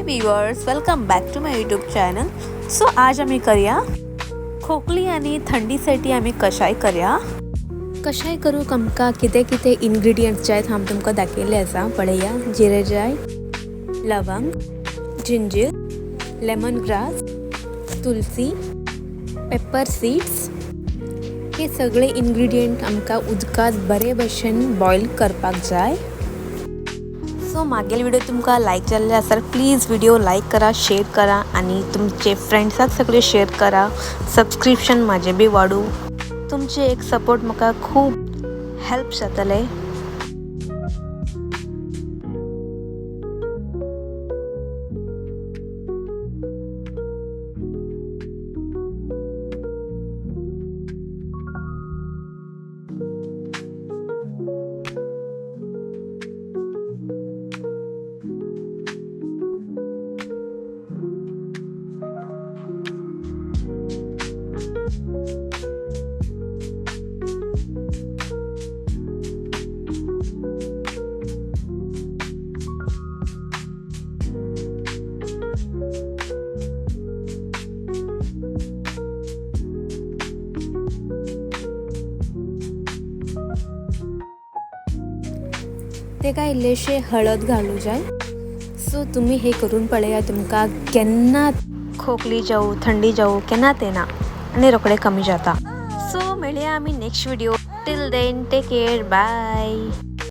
Viewers, welcome back to my YouTube channel. So आज आम्ही करूया खोकली आणि थंडीसाठी आम्ही कशाय करूंक आमकां कितें कितें इन्ग्रेडियंट्स जाय हांव तुमकां दाखयलें आसा. पळया, जिरे जाय, लवंग, जिंजर, लेमन ग्रास, तुलसी, पेपर सीड्स. हे सगळे इन्ग्रेडियंट आमकां उदकांत बरे भशेन बॉयल करपाक जाय. सो मागील व्हिडिओ तुमकां लायक जाल्ले आसा प्लीज व्हिडिओ लायक करा, शेअर करा आणि तुमचे फ्रेंड्साक सगळे शेअर करा. सबस्क्रिप्शन माझे बी वाडू. तुमचे एक सपोर्ट म्हाका खूब हेल्प जातले. तेका इल्लेशे हळद घालू जाय. सो तुम्ही हे करून पळया, तुमकां केन्ना खोकली जावं, थंडी जावं, केन्ना ते ना आणि रोखडे कमी जाता. सो मेळया आमी next video. Till then take care, bye.